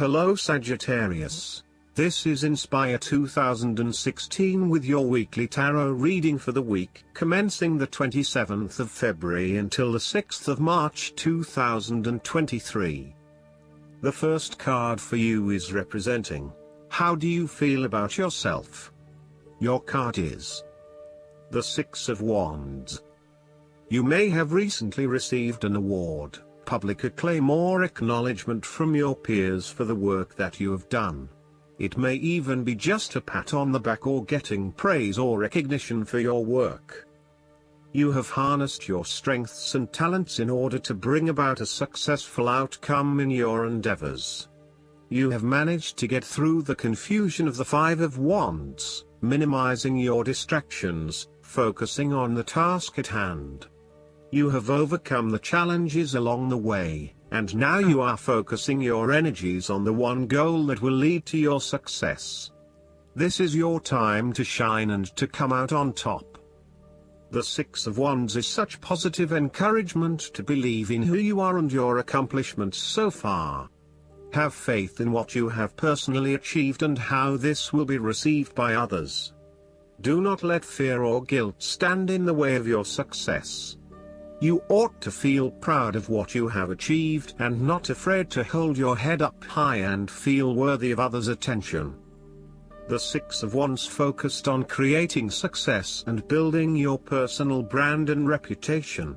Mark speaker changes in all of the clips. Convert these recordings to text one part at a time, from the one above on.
Speaker 1: Hello Sagittarius. This is Inspire 2016 with your weekly tarot reading for the week commencing the 27th of February until the 6th of March 2023. The first card for you is representing, how do you feel about yourself? Your card is the Six of Wands. You may have recently received an award, public acclaim or acknowledgement from your peers for the work that you have done. It may even be just a pat on the back or getting praise or recognition for your work. You have harnessed your strengths and talents in order to bring about a successful outcome in your endeavors. You have managed to get through the confusion of the Five of Wands, minimizing your distractions, focusing on the task at hand. You have overcome the challenges along the way, and now you are focusing your energies on the one goal that will lead to your success. This is your time to shine and to come out on top. The Six of Wands is such positive encouragement to believe in who you are and your accomplishments so far. Have faith in what you have personally achieved and how this will be received by others. Do not let fear or guilt stand in the way of your success. You ought to feel proud of what you have achieved and not afraid to hold your head up high and feel worthy of others' attention. The Six of Wands focused on creating success and building your personal brand and reputation.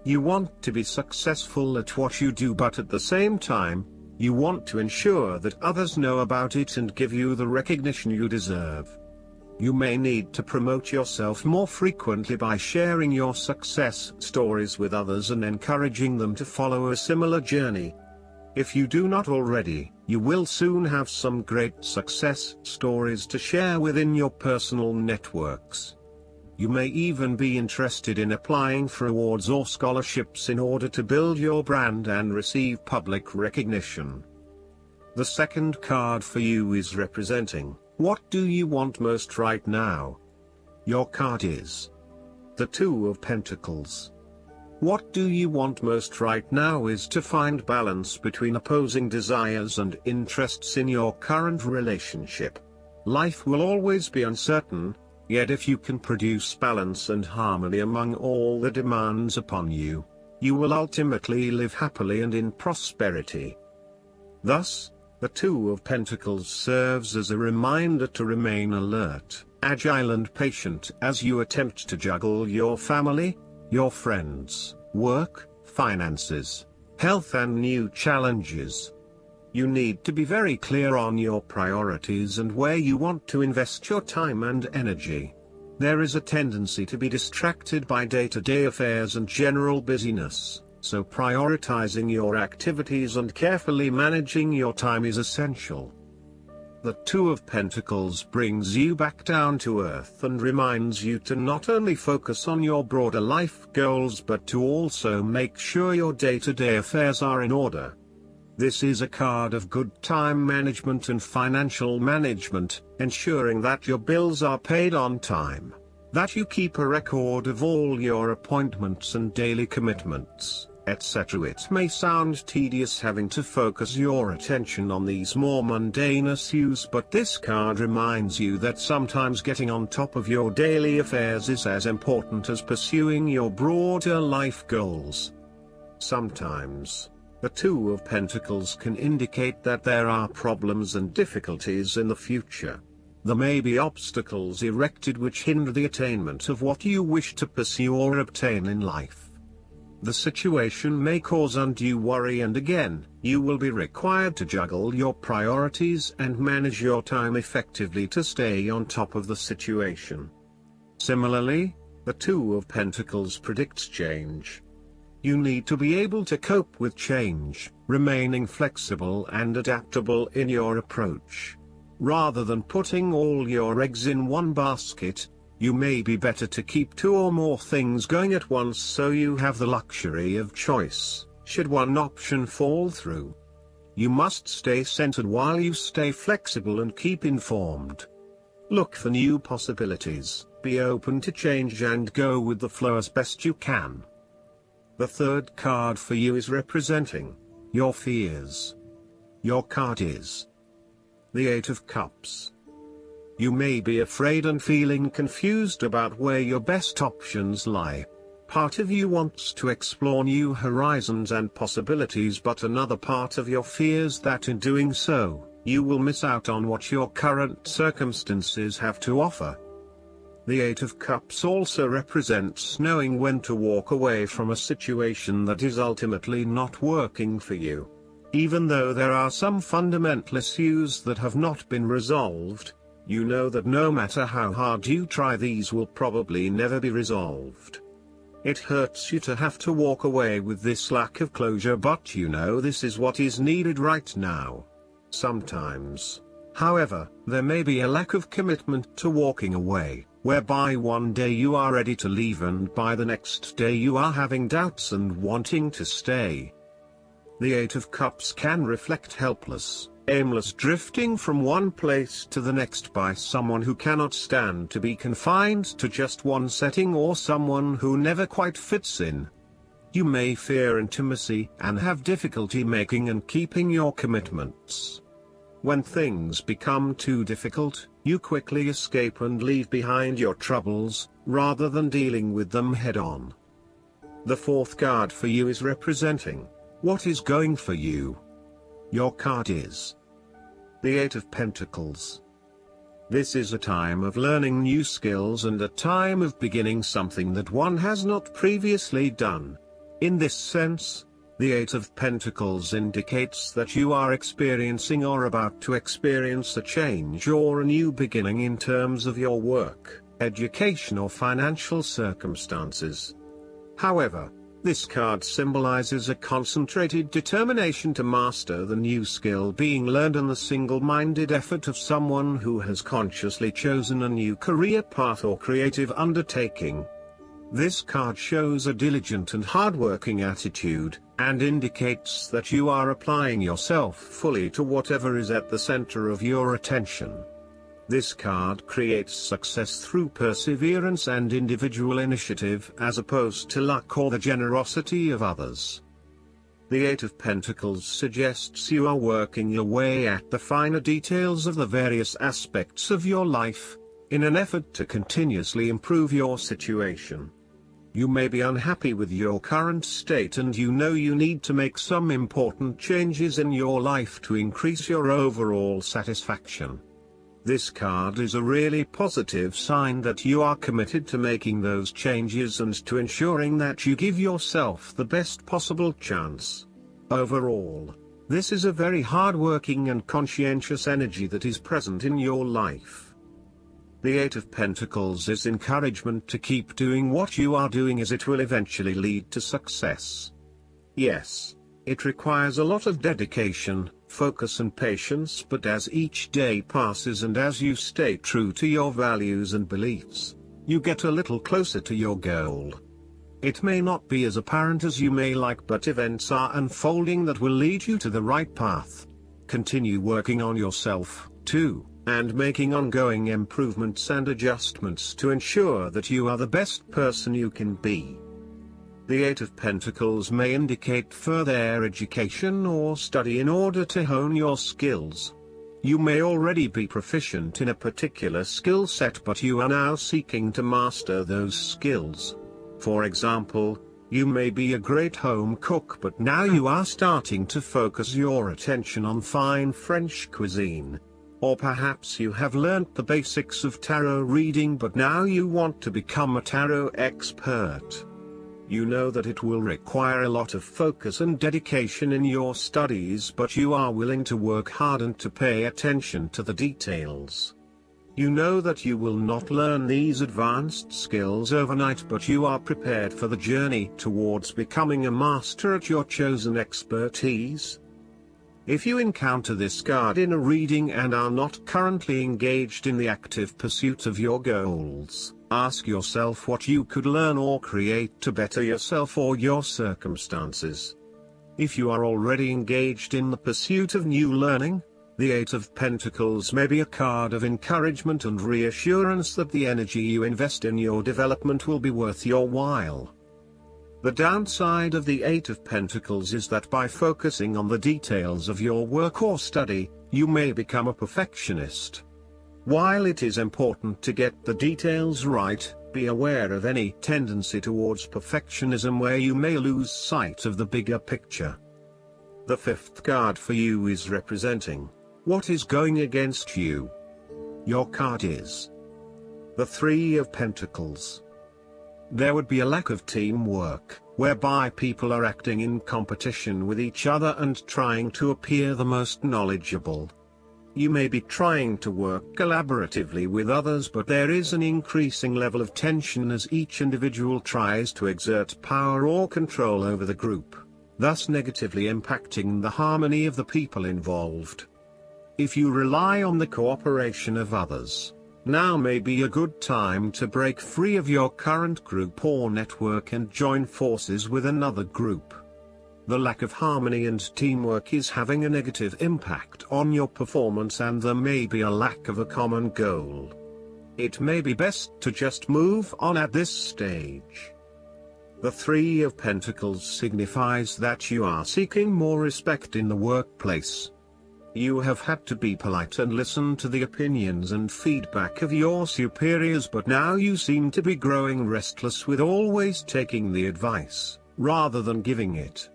Speaker 1: You want to be successful at what you do, but at the same time, you want to ensure that others know about it and give you the recognition you deserve. You may need to promote yourself more frequently by sharing your success stories with others and encouraging them to follow a similar journey. If you do not already, you will soon have some great success stories to share within your personal networks. You may even be interested in applying for awards or scholarships in order to build your brand and receive public recognition. The second card for you is representing, what do you want most right now? Your card is the Two of Pentacles. What do you want most right now is to find balance between opposing desires and interests in your current relationship. Life will always be uncertain, yet if you can produce balance and harmony among all the demands upon you, you will ultimately live happily and in prosperity. Thus, the Two of Pentacles serves as a reminder to remain alert, agile and patient as you attempt to juggle your family, your friends, work, finances, health and new challenges. You need to be very clear on your priorities and where you want to invest your time and energy. There is a tendency to be distracted by day-to-day affairs and general busyness. So prioritizing your activities and carefully managing your time is essential. The Two of Pentacles brings you back down to earth and reminds you to not only focus on your broader life goals but to also make sure your day-to-day affairs are in order. This is a card of good time management and financial management, ensuring that your bills are paid on time, that you keep a record of all your appointments and daily commitments, etc. It may sound tedious having to focus your attention on these more mundane issues, but this card reminds you that sometimes getting on top of your daily affairs is as important as pursuing your broader life goals. Sometimes, the Two of Pentacles can indicate that there are problems and difficulties in the future. There may be obstacles erected which hinder the attainment of what you wish to pursue or obtain in life. The situation may cause undue worry, and again, you will be required to juggle your priorities and manage your time effectively to stay on top of the situation. Similarly, the Two of Pentacles predicts change. You need to be able to cope with change, remaining flexible and adaptable in your approach. Rather than putting all your eggs in one basket, you may be better to keep two or more things going at once so you have the luxury of choice, should one option fall through. You must stay centered while you stay flexible and keep informed. Look for new possibilities, be open to change and go with the flow as best you can. The third card for you is representing your fears. Your card is the Eight of Cups. You may be afraid and feeling confused about where your best options lie. Part of you wants to explore new horizons and possibilities, but another part of you fears that in doing so, you will miss out on what your current circumstances have to offer. The Eight of Cups also represents knowing when to walk away from a situation that is ultimately not working for you. Even though there are some fundamental issues that have not been resolved, you know that no matter how hard you try, these will probably never be resolved. It hurts you to have to walk away with this lack of closure, but you know this is what is needed right now. Sometimes, however, there may be a lack of commitment to walking away, whereby one day you are ready to leave and by the next day you are having doubts and wanting to stay. The Eight of Cups can reflect helpless, aimless drifting from one place to the next by someone who cannot stand to be confined to just one setting, or someone who never quite fits in. You may fear intimacy and have difficulty making and keeping your commitments. When things become too difficult, you quickly escape and leave behind your troubles, rather than dealing with them head-on. The fourth card for you is representing what is going for you. Your card is the Eight of Pentacles. This is a time of learning new skills and a time of beginning something that one has not previously done. In this sense, the Eight of Pentacles indicates that you are experiencing or about to experience a change or a new beginning in terms of your work, education or financial circumstances. However, this card symbolizes a concentrated determination to master the new skill being learned and the single-minded effort of someone who has consciously chosen a new career path or creative undertaking. This card shows a diligent and hard-working attitude, and indicates that you are applying yourself fully to whatever is at the center of your attention. This card creates success through perseverance and individual initiative as opposed to luck or the generosity of others. The Eight of Pentacles suggests you are working your way at the finer details of the various aspects of your life, in an effort to continuously improve your situation. You may be unhappy with your current state and you know you need to make some important changes in your life to increase your overall satisfaction. This card is a really positive sign that you are committed to making those changes and to ensuring that you give yourself the best possible chance. Overall, this is a very hard-working and conscientious energy that is present in your life. The Eight of Pentacles is encouragement to keep doing what you are doing, as it will eventually lead to success. Yes, it requires a lot of dedication, focus and patience, but as each day passes and as you stay true to your values and beliefs, you get a little closer to your goal. It may not be as apparent as you may like, but events are unfolding that will lead you to the right path. Continue working on yourself, too, and making ongoing improvements and adjustments to ensure that you are the best person you can be. The Eight of Pentacles may indicate further education or study in order to hone your skills. You may already be proficient in a particular skill set, but you are now seeking to master those skills. For example, you may be a great home cook, but now you are starting to focus your attention on fine French cuisine. Or perhaps you have learnt the basics of tarot reading, but now you want to become a tarot expert. You know that it will require a lot of focus and dedication in your studies, but you are willing to work hard and to pay attention to the details. You know that you will not learn these advanced skills overnight, but you are prepared for the journey towards becoming a master at your chosen expertise. If you encounter this card in a reading and are not currently engaged in the active pursuit of your goals, ask yourself what you could learn or create to better yourself or your circumstances. If you are already engaged in the pursuit of new learning, the Eight of Pentacles may be a card of encouragement and reassurance that the energy you invest in your development will be worth your while. The downside of the Eight of Pentacles is that by focusing on the details of your work or study, you may become a perfectionist. While it is important to get the details right, be aware of any tendency towards perfectionism where you may lose sight of the bigger picture. The fifth card for you is representing what is going against you. Your card is the Three of Pentacles. There would be a lack of teamwork, whereby people are acting in competition with each other and trying to appear the most knowledgeable. You may be trying to work collaboratively with others, but there is an increasing level of tension as each individual tries to exert power or control over the group, thus negatively impacting the harmony of the people involved. If you rely on the cooperation of others, now may be a good time to break free of your current group or network and join forces with another group. The lack of harmony and teamwork is having a negative impact on your performance, and there may be a lack of a common goal. It may be best to just move on at this stage. The Three of Pentacles signifies that you are seeking more respect in the workplace. You have had to be polite and listen to the opinions and feedback of your superiors, but now you seem to be growing restless with always taking the advice, rather than giving it.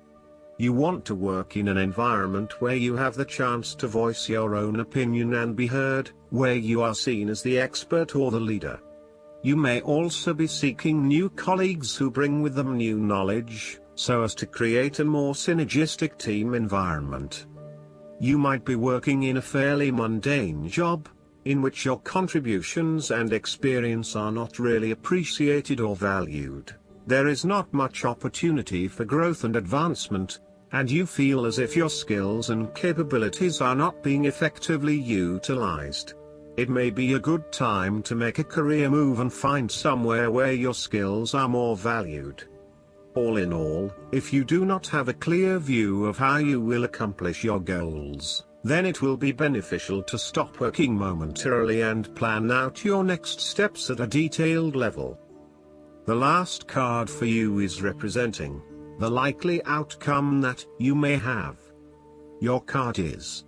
Speaker 1: You want to work in an environment where you have the chance to voice your own opinion and be heard, where you are seen as the expert or the leader. You may also be seeking new colleagues who bring with them new knowledge, so as to create a more synergistic team environment. You might be working in a fairly mundane job, in which your contributions and experience are not really appreciated or valued. There is not much opportunity for growth and advancement, and you feel as if your skills and capabilities are not being effectively utilized. It may be a good time to make a career move and find somewhere where your skills are more valued. All in all, if you do not have a clear view of how you will accomplish your goals, then it will be beneficial to stop working momentarily and plan out your next steps at a detailed level. The last card for you is representing the likely outcome that you may have. Your card is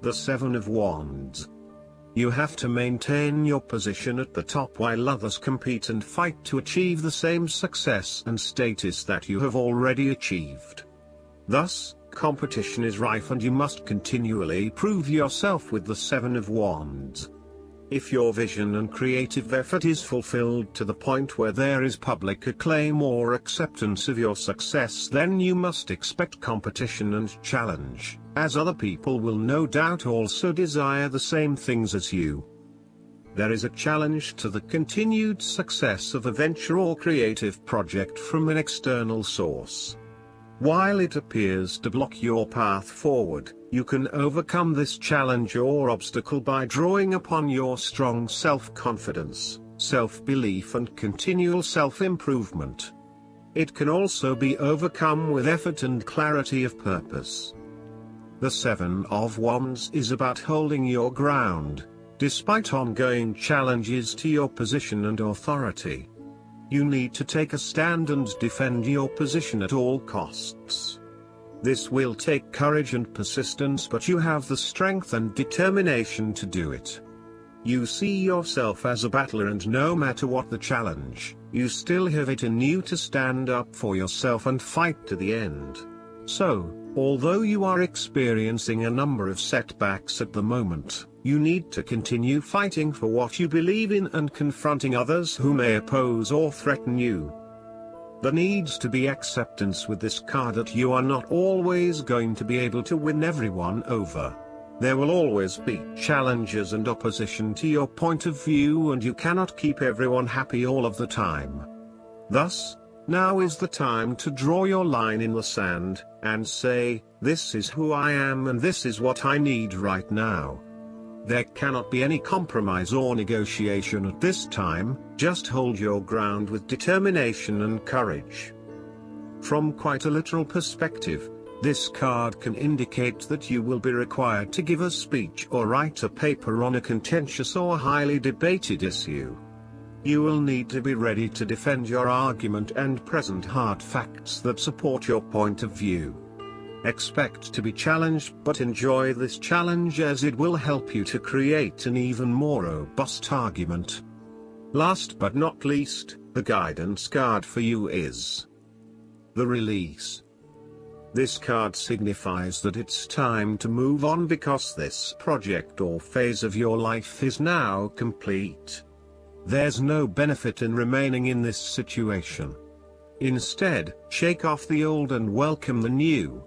Speaker 1: the Seven of Wands. You have to maintain your position at the top while others compete and fight to achieve the same success and status that you have already achieved. Thus, competition is rife and you must continually prove yourself with the Seven of Wands. If your vision and creative effort is fulfilled to the point where there is public acclaim or acceptance of your success, then you must expect competition and challenge, as other people will no doubt also desire the same things as you. There is a challenge to the continued success of a venture or creative project from an external source. While it appears to block your path forward, you can overcome this challenge or obstacle by drawing upon your strong self-confidence, self-belief and continual self-improvement. It can also be overcome with effort and clarity of purpose. The Seven of Wands is about holding your ground, despite ongoing challenges to your position and authority. You need to take a stand and defend your position at all costs. This will take courage and persistence, but you have the strength and determination to do it. You see yourself as a battler, and no matter what the challenge, you still have it in you to stand up for yourself and fight to the end. So, although you are experiencing a number of setbacks at the moment, you need to continue fighting for what you believe in and confronting others who may oppose or threaten you. There needs to be acceptance with this card that you are not always going to be able to win everyone over. There will always be challenges and opposition to your point of view, and you cannot keep everyone happy all of the time. Thus, now is the time to draw your line in the sand, and say, this is who I am and this is what I need right now. There cannot be any compromise or negotiation at this time, just hold your ground with determination and courage. From quite a literal perspective, this card can indicate that you will be required to give a speech or write a paper on a contentious or highly debated issue. You will need to be ready to defend your argument and present hard facts that support your point of view. Expect to be challenged, but enjoy this challenge as it will help you to create an even more robust argument. Last but not least, the guidance card for you is the Release. This card signifies that it's time to move on because this project or phase of your life is now complete. There's no benefit in remaining in this situation. Instead, shake off the old and welcome the new.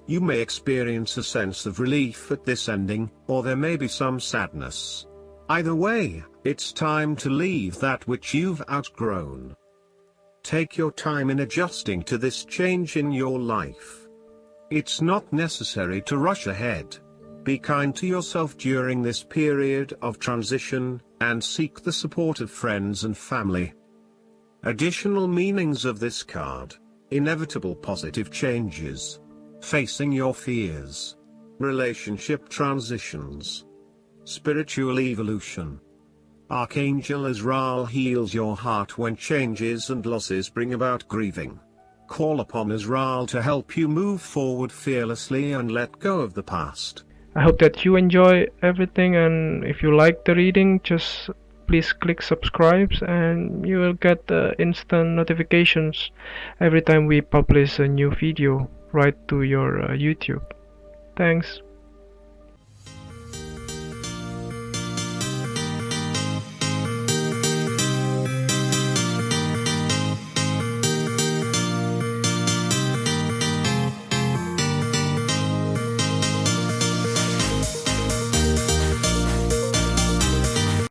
Speaker 1: You may experience a sense of relief at this ending, or there may be some sadness. Either way, it's time to leave that which you've outgrown. Take your time in adjusting to this change in your life. It's not necessary to rush ahead. Be kind to yourself during this period of transition, and seek the support of friends and family. Additional meanings of this card: inevitable positive changes, facing your fears, relationship transitions, spiritual evolution. Archangel Azrael heals your heart when changes and losses bring about grieving. Call upon Azrael to help you move forward fearlessly and let go of the past.
Speaker 2: I hope that you enjoy everything, and if you like the reading, just please click subscribe and you will get instant notifications every time we publish a new video right to your YouTube. Thanks.